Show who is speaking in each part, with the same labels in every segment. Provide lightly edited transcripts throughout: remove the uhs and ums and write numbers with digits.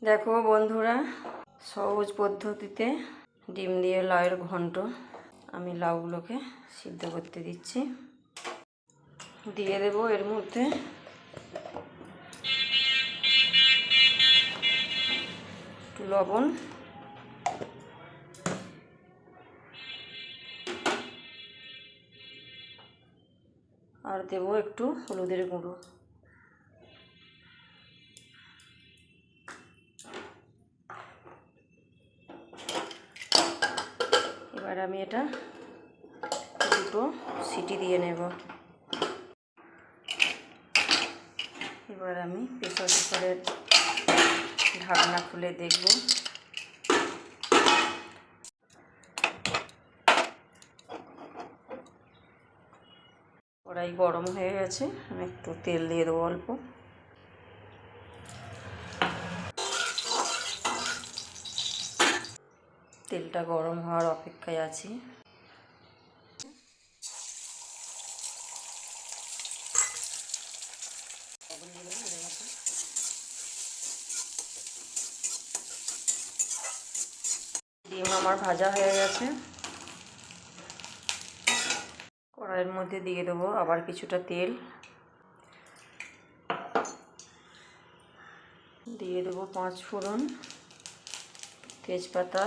Speaker 1: দেখো বন্ধুরা, সহজ পদ্ধতিতে ডিম দিয়ে লাউয়ের ঘন্ট। আমি লাউগুলোকে সিদ্ধ করতে দিচ্ছি। দিয়ে দেব এর মধ্যে একটু লবণ, আর দেব একটু হলুদের গুঁড়ো। এবার আমি এটা দুটো সিটি দিয়ে নেব। এবার আমি প্রেসার কুকারের ঢাকনা খুলে দেখব। কড়াই গরম হয়ে গেছে, আমি একটু তেল দিয়ে দেবো অল্প। তেলটা গরম হওয়ার অপেক্ষায় আছি। ডিম আমার ভাজা হয়ে গেছে। কড়াইয়ের মধ্যে দিয়ে দেবো আবার কিছুটা তেল, দিয়ে দেবো 5 ফোড়ন, তেজপাতা,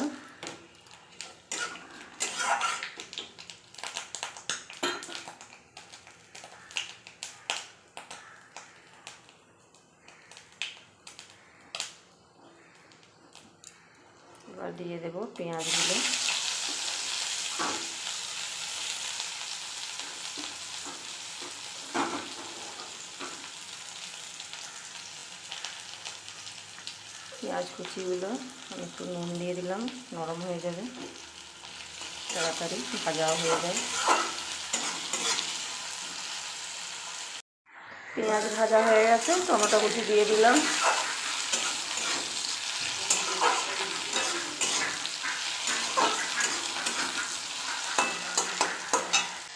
Speaker 1: এবার দিয়ে দেবো পেঁয়াজগুলো। পেঁয়াজ কুচিগুলো আমি একটু নুন দিয়ে দিলাম, নরম হয়ে যাবে, তাড়াতাড়ি ভাজাও হয়ে যায়। পেঁয়াজ ভাজা হয়ে গেছে, টমেটো কুচি দিয়ে দিলাম।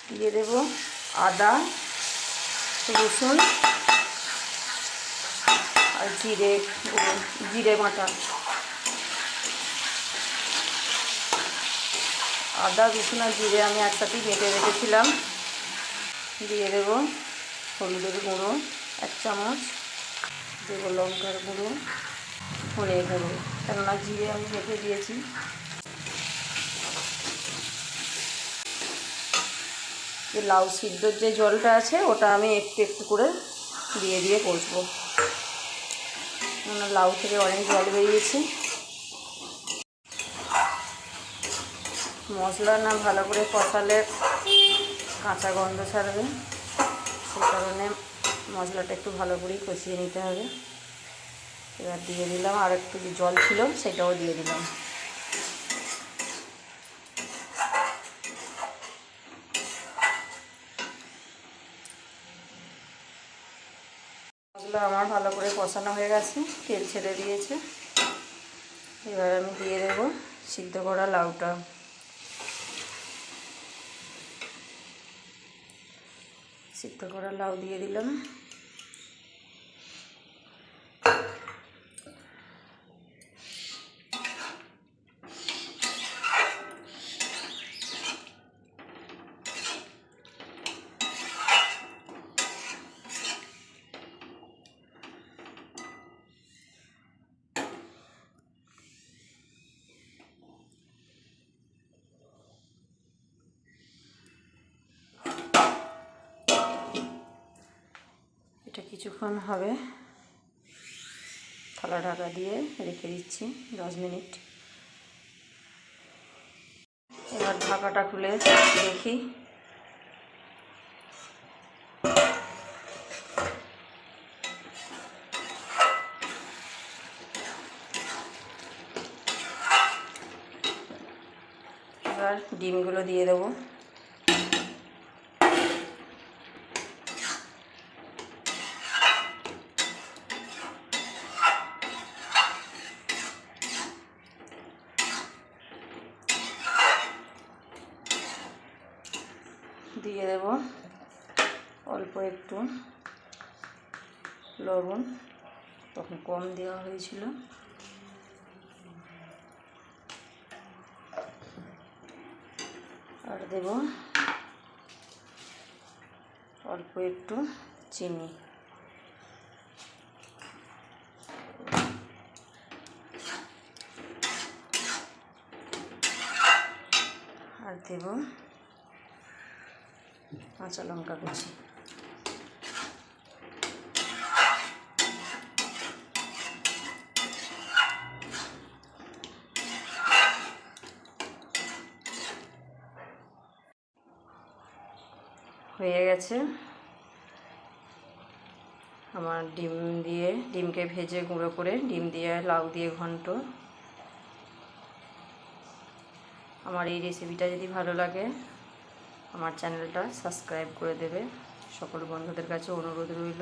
Speaker 1: দিয়ে দেব আদা, রসুন আর জিরে বাটা। আদা, রসুন আর জিরে আমি একসাথেই বেটে রেখেছিলাম। দিয়ে দেব হলুদের গুঁড়ো 1 চামচ, দেব লঙ্কার গুঁড়ো, ধনে গুঁড়ো, কেননা জিরে আমি বেটে দিয়েছি। যে লাউ সিদ্ধর যে জলটা আছে ওটা আমি একটু একটু করে দিয়ে দিয়ে কষবো, কেননা লাউ থেকে অনেক জল বেরিয়েছে। মশলা না ভালো করে কষালে কাঁচা গন্ধ ছাড়বে, সেই কারণে মশলাটা একটু ভালো করেই কষিয়ে নিতে হবে। এবার দিয়ে দিলাম আর একটু যে জল ছিল সেটাও দিয়ে দিলাম। মশলা আমার ভালো করে কষানো হয়ে গেছে, তেল ছেড়ে দিয়েছে। এবার আমি দিয়ে দেবো সিদ্ধ করা লাউটা। সিদ্ধ করা লাউ দিয়ে দিলাম। এটা কিছুক্ষণ হবে, থালা ঢাকা দিয়ে রেখে দিচ্ছি 10 মিনিট। এবার ঢাকাটা খুলে দেখি। এবার ডিমগুলো দিয়ে দেবো। দিয়ে দেব অল্প একটু লবণ, তখন কম দেওয়া হয়েছিল। আর দেব অল্প একটু চিনি। আর দেব কাঁচা লঙ্কা কুচি। হয়ে গেছে আমার ডিমকে ভেজে গুঁড়ো করে ডিম দিয়ে লাউ দিয়ে ঘন্ট। আমার এই রেসিপিটা যদি ভালো লাগে আমার চ্যানেলটা সাবস্ক্রাইব করে দেবে। সকল বন্ধুদের কাছে অনুরোধ রইল।